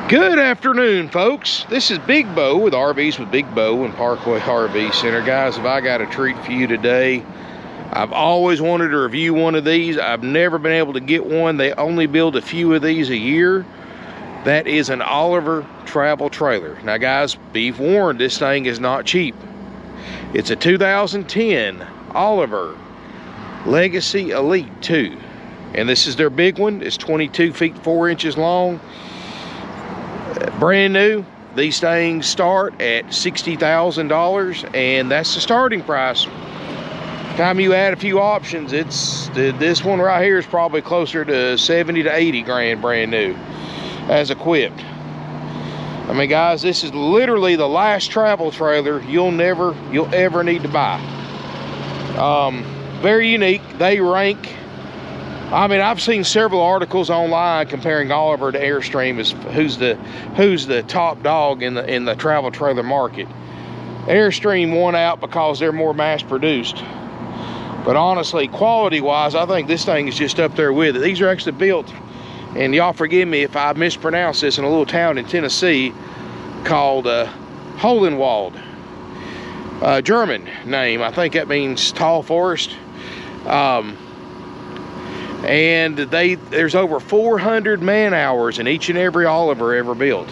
Good afternoon, folks. This is Big Bo with RVs with Big Bo and Parkway RV Center. Guys, have I got a treat for you today? I've always wanted to review one of these. I've never been able to get one. They only build a few of these a year. That is an Oliver travel trailer. Now, guys, be warned, this thing is not cheap. It's a 2010 Oliver Legacy Elite 2. And this is their big one. It's 22 feet 4 inches long. Brand new. These things start at $60,000, and that's the starting price. Time you add a few options, this one right here is probably closer to 70 to 80 grand brand new as equipped. I mean, guys, this is literally the last travel trailer you'll ever need to buy. Very unique. They rank, I mean, I've seen several articles online comparing Oliver to Airstream as who's the top dog in the travel trailer market. Airstream won out because they're more mass produced. But honestly, quality wise, I think this thing is just up there with it. These are actually built, and y'all forgive me if I mispronounce this, in a little town in Tennessee called Hohenwald. German name. I think that means tall forest. And there's over 400 man hours in each and every Oliver ever built.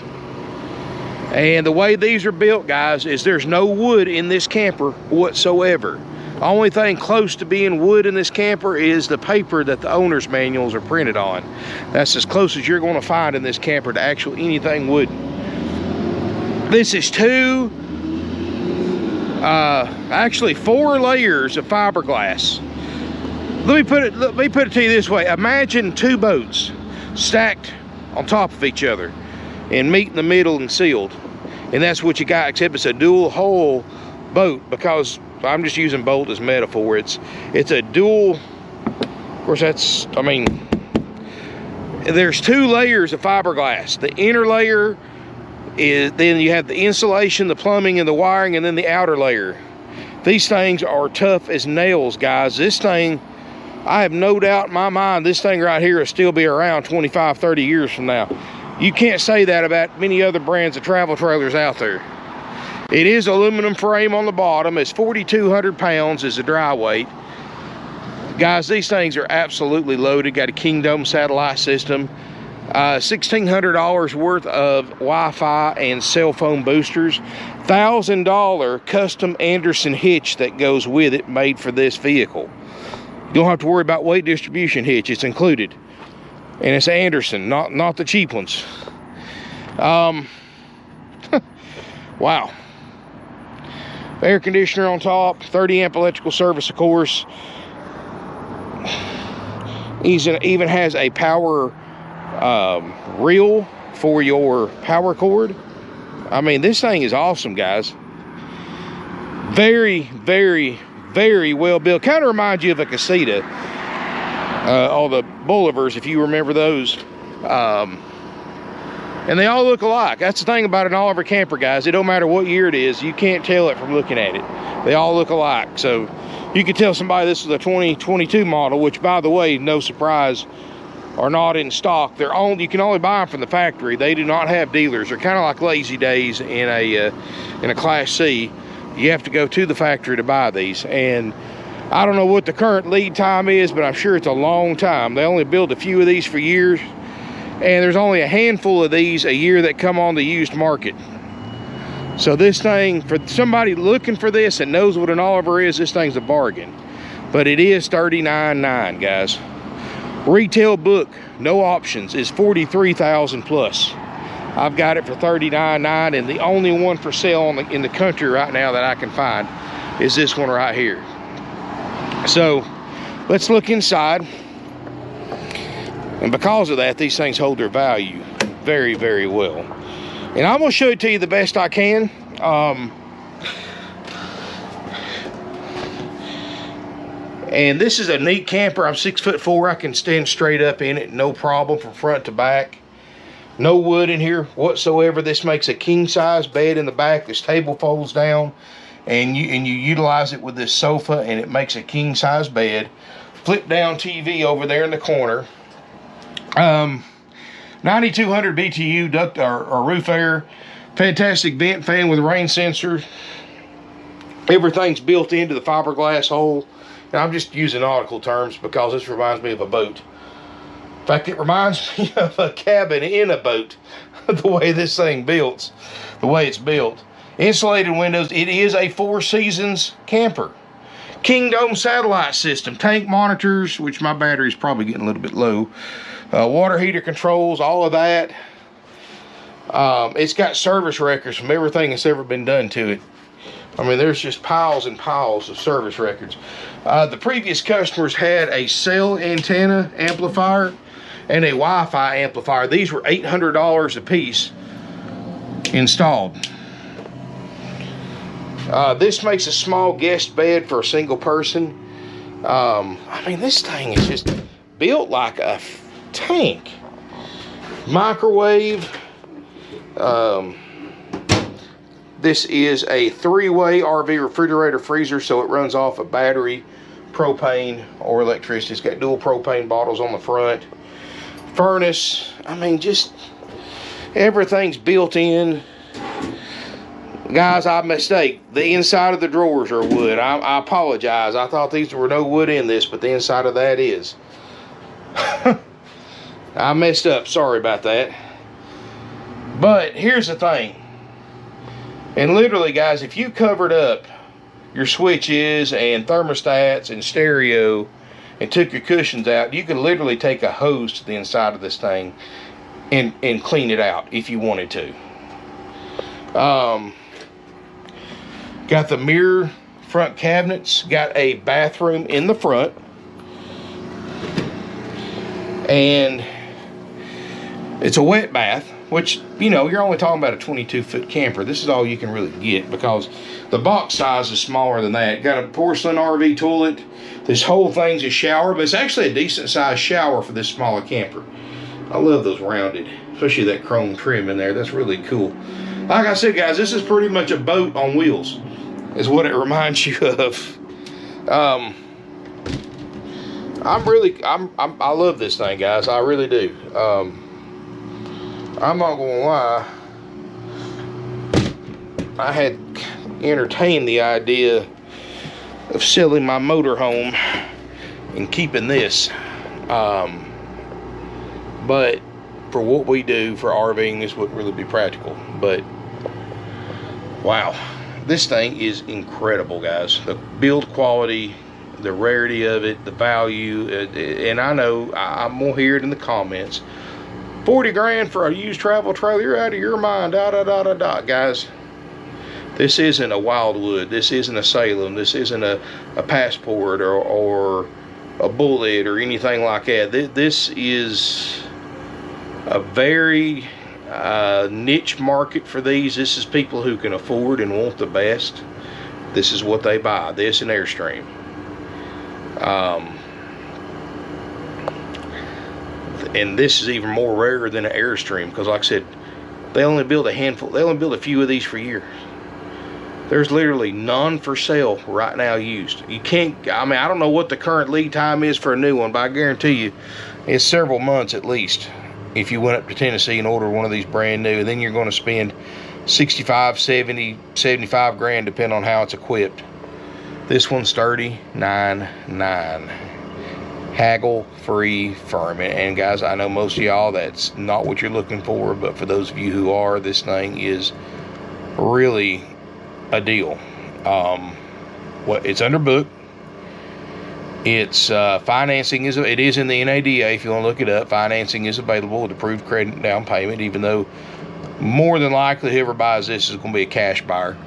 And the way these are built, guys, is there's no wood in this camper whatsoever. The only thing close to being wood in this camper is the paper that the owner's manuals are printed on. That's as close as you're going to find in this camper to actual anything wooden. This is actually 4 layers of fiberglass. Let me put it to you this way. Imagine 2 boats stacked on top of each other and meet in the middle and sealed. And that's what you got, except it's a dual hull boat, because I'm just using boat as metaphor. It's a dual, of course that's, I mean, there's 2 layers of fiberglass. The inner layer is, then you have the insulation, the plumbing, and the wiring, and then the outer layer. These things are tough as nails, guys. This thing, I have no doubt in my mind this thing right here will still be around 25, 30 years from now. You can't say that about many other brands of travel trailers out there. It is aluminum frame on the bottom. It's 4,200 pounds is the dry weight. Guys, these things are absolutely loaded. Got a King Dome satellite system. $1,600 worth of Wi-Fi and cell phone boosters. $1,000 custom Anderson hitch that goes with it, made for this vehicle. You don't have to worry about weight distribution hitch. It's included. And it's Anderson, not the cheap ones. Wow. Air conditioner on top, 30 amp electrical service, of course. It even has a power reel for your power cord. I mean, this thing is awesome, guys. Very, very, very well built. Kind of reminds you of a Casita. All the Boulevers, if you remember those. And they all look alike. That's the thing about an Oliver camper, guys. It don't matter what year it is. You can't tell it from looking at it. They all look alike. So you could tell somebody this is a 2022 model, which, by the way, no surprise, are not in stock. You can only buy them from the factory. They do not have dealers. They're kind of like Lazy Days in a Class C. You have to go to the factory to buy these. And I don't know what the current lead time is, but I'm sure it's a long time. They only build a few of these for years, and there's only a handful of these a year that come on the used market. So this thing, for somebody looking for this and knows what an Oliver is, this thing's a bargain. But it is $39,900, guys. Retail book, no options, is $43,000 plus. I've got it for $39,900, and the only one for sale in the country right now that I can find is this one right here. So let's look inside. And because of that, these things hold their value very, very well. And I'm going to show it to you the best I can. And this is a neat camper. I'm 6'4". I can stand straight up in it, no problem, from front to back. No wood in here whatsoever. This makes a king size bed in the back. This table folds down, and you utilize it with this sofa, and it makes a king size bed. Flip down TV over there in the corner. 9200 BTU duct or roof air. Fantastic vent fan with rain sensor. Everything's built into the fiberglass hole. And I'm just using nautical terms because this reminds me of a boat. In fact, it reminds me of a cabin in a boat. The way this thing built, the way it's built. Insulated windows. It is a 4 seasons camper. King Dome satellite system. Tank monitors, which my battery's probably getting a little bit low. Water heater controls, all of that. It's got service records from everything that's ever been done to it. I mean, there's just piles and piles of service records. The previous customers had a cell antenna amplifier and a Wi-Fi amplifier. These were $800 a piece installed. This makes a small guest bed for a single person. I mean, this thing is just built like a tank. Microwave. This is a 3-way RV refrigerator freezer, so it runs off a battery, propane, or electricity. It's got dual propane bottles on the front. Furnace. I mean, just everything's built in. Guys, I mistake. The inside of the drawers are wood. I apologize. I thought these were no wood in this, but the inside of that is. I messed up. Sorry about that. But here's the thing. And literally, guys, if you covered up your switches and thermostats and stereo and took your cushions out, you could literally take a hose to the inside of this thing and clean it out if you wanted to. Got the mirror front cabinets. Got a bathroom in the front. And it's a wet bath, which, you know, you're only talking about a 22-foot camper. This is all you can really get because the box size is smaller than that. Got a porcelain RV toilet. This whole thing's a shower, but it's actually a decent sized shower for this smaller camper. I love those rounded, especially that chrome trim in there. That's really cool. Like I said, guys, this is pretty much a boat on wheels, is what it reminds you of. I love this thing, guys. I really do. I'm not gonna lie. I had entertained the idea of selling my motorhome and keeping this. But for what we do for RVing, this wouldn't really be practical. But wow, this thing is incredible, guys. The build quality, the rarity of it, the value, and I know I'm gonna hear it in the comments. 40 grand for a used travel trailer, you're out of your mind, guys. This isn't a Wildwood, this isn't a Salem, this isn't a Passport or a Bullet or anything like that. This is a very niche market for these. This is people who can afford and want the best. This is what they buy, this and Airstream. And this is even more rare than an Airstream because, like I said, they only build a handful. They only build a few of these for a year. There's literally none for sale right now used. You can't, I mean, I don't know what the current lead time is for a new one, but I guarantee you it's several months at least if you went up to Tennessee and ordered one of these brand new. And then you're going to spend 65, 70, 75 grand depending on how it's equipped. This one's $39.9. Haggle free firm. And guys, I know most of y'all that's not what you're looking for, but for those of you who are, this thing is really a deal. It's under book. It's financing is in the NADA. If you want to look it up, financing is available with approved credit down payment, even though more than likely whoever buys this is going to be a cash buyer.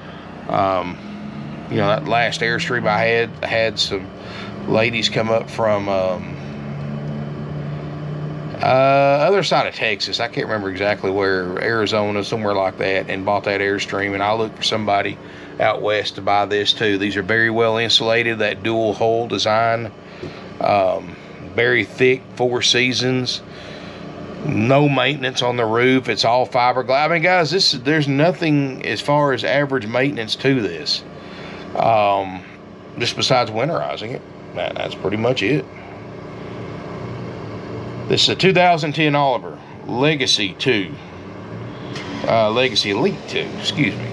You know, that last Airstream I had some ladies come up from other side of Texas. I can't remember exactly where, Arizona, somewhere like that, and bought that Airstream. And I looked for somebody out west to buy this too. These are very well insulated, that dual hull design, very thick, 4 seasons, no maintenance on the roof. It's all fiberglass. I mean, guys, there's nothing as far as average maintenance to this, just besides winterizing it. That's pretty much it. This is a 2010 Oliver. Legecy 2. Legecy Elite 2, excuse me.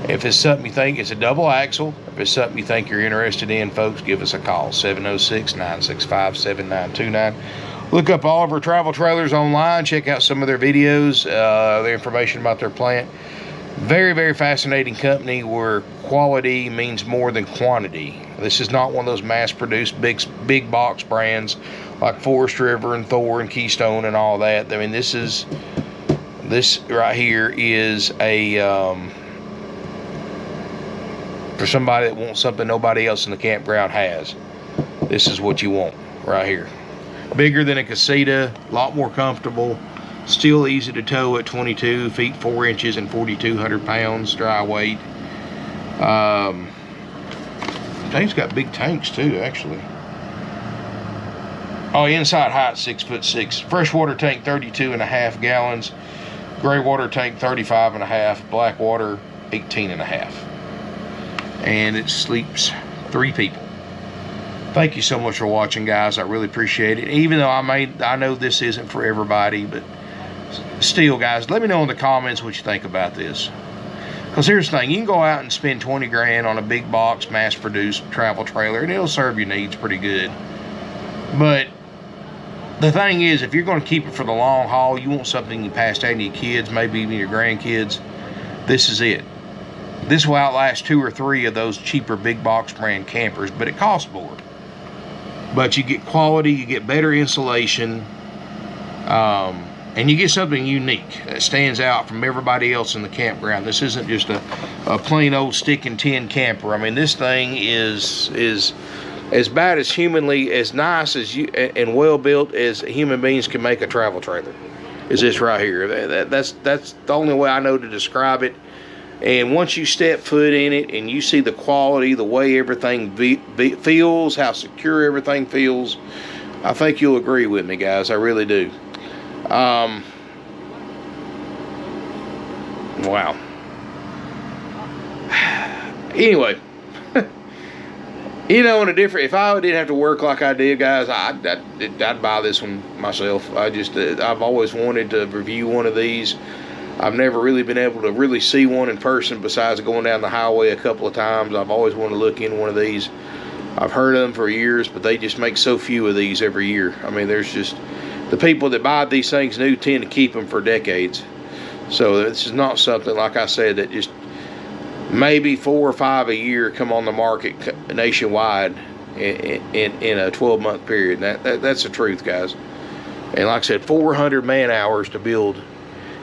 If it's something you think it's a double axle, if it's something you think you're interested in, folks, give us a call, 706-965-7929. Look up all of our travel trailers online. Check out some of their videos, their information about their plant. Very, very fascinating company where quality means more than quantity. This is not one of those mass-produced big box brands like Forest River and Thor and Keystone and all that. I mean, this right here is a for somebody that wants something nobody else in the campground has. This is what you want right here. Bigger than a Casita, a lot more comfortable, still easy to tow at 22 feet 4 inches and 4,200 pounds dry weight. Tank's got big tanks too, actually. Oh, inside height 6'6". Freshwater tank 32.5 gallons. Gray water tank 35.5. Black water 18.5. And it sleeps 3 people. Thank you so much for watching, guys. I really appreciate it. Even though I know this isn't for everybody, but still, guys, let me know in the comments what you think about this. Because here's the thing, you can go out and spend 20 grand on a big box, mass-produced travel trailer, and it'll serve your needs pretty good. But the thing is, if you're going to keep it for the long haul, you want something you pass down to your kids, maybe even your grandkids, this is it. This will outlast 2 or 3 of those cheaper big box brand campers, but it costs more. But you get quality, you get better insulation, and you get something unique that stands out from everybody else in the campground. This isn't just a plain old stick and tin camper. I mean, this thing is as bad as humanly, as nice as you and well built as human beings can make a travel trailer. Is this right here? That's the only way I know to describe it. And once you step foot in it and you see the quality, the way everything feels, how secure everything feels, I think you'll agree with me, guys. I really do. Wow. Anyway, you know, if I didn't have to work like I did, guys, I'd buy this one myself. I've always wanted to review one of these. I've never really been able to really see one in person besides going down the highway a couple of times. I've always wanted to look in one of these. I've heard of them for years, but they just make so few of these every year. I mean, there's just, the people that buy these things new tend to keep them for decades. So this is not something, like I said, that just maybe 4 or 5 a year come on the market nationwide in a 12-month period. That's the truth, guys. And like I said, 400 man hours to build.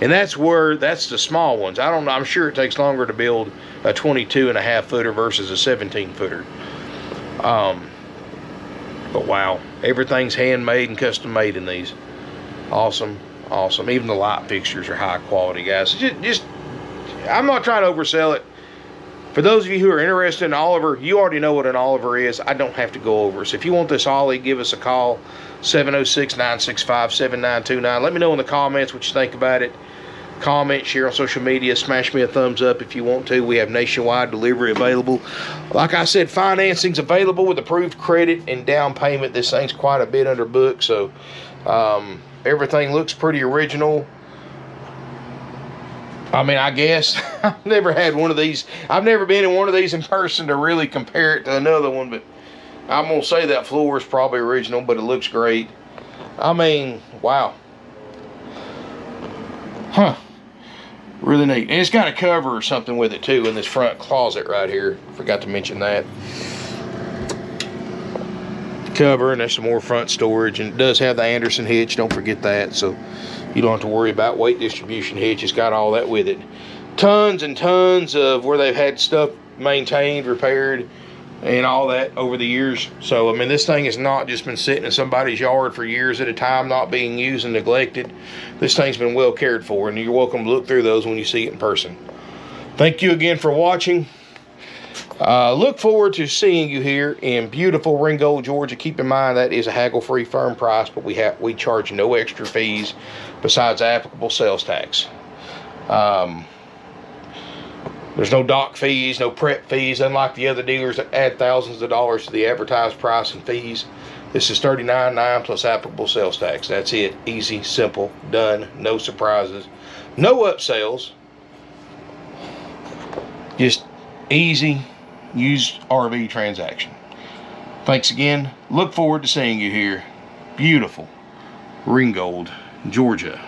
And that's the small ones. I don't know. I'm sure it takes longer to build a 22.5 footer versus a 17 footer. But wow, everything's handmade and custom made in these. Awesome, awesome. Even the light fixtures are high quality, guys. Just I'm not trying to oversell it. For those of you who are interested in Oliver, you already know what an Oliver is. I don't have to go over it. So if you want this Ollie, give us a call, 706-965-7929. Let me know in the comments what you think about it. Comment, share on social media, smash me a thumbs up if you want to. We have nationwide delivery available. Like I said, financing's available with approved credit and down payment. This thing's quite a bit under book, so everything looks pretty original. I mean, I guess I've never had one of these. I've never been in one of these in person to really compare it to another one, but I'm gonna say that floor is probably original, but it looks great. I mean, wow. Huh. Really neat. And it's got a cover or something with it too in this front closet right here. Forgot to mention that. Cover, and there's some more front storage, and it does have the Anderson hitch, don't forget that, so you don't have to worry about weight distribution hitch. It's got all that with it. Tons and tons of where they've had stuff maintained, repaired, and all that over the years. So, I mean, this thing has not just been sitting in somebody's yard for years at a time, not being used and neglected. This thing's been well cared for, and you're welcome to look through those when you see it in person. Thank you again for watching. Look forward to seeing you here in beautiful Ringgold, Georgia. Keep in mind that is a haggle-free firm price, but we charge no extra fees besides applicable sales tax. There's no dock fees, no prep fees, unlike the other dealers that add thousands of dollars to the advertised price and fees. This is $39.9 plus applicable sales tax. That's it. Easy, simple, done. No surprises. No upsells. Just easy, used RV transaction. Thanks again. Look forward to seeing you here. Beautiful Ringgold, Georgia.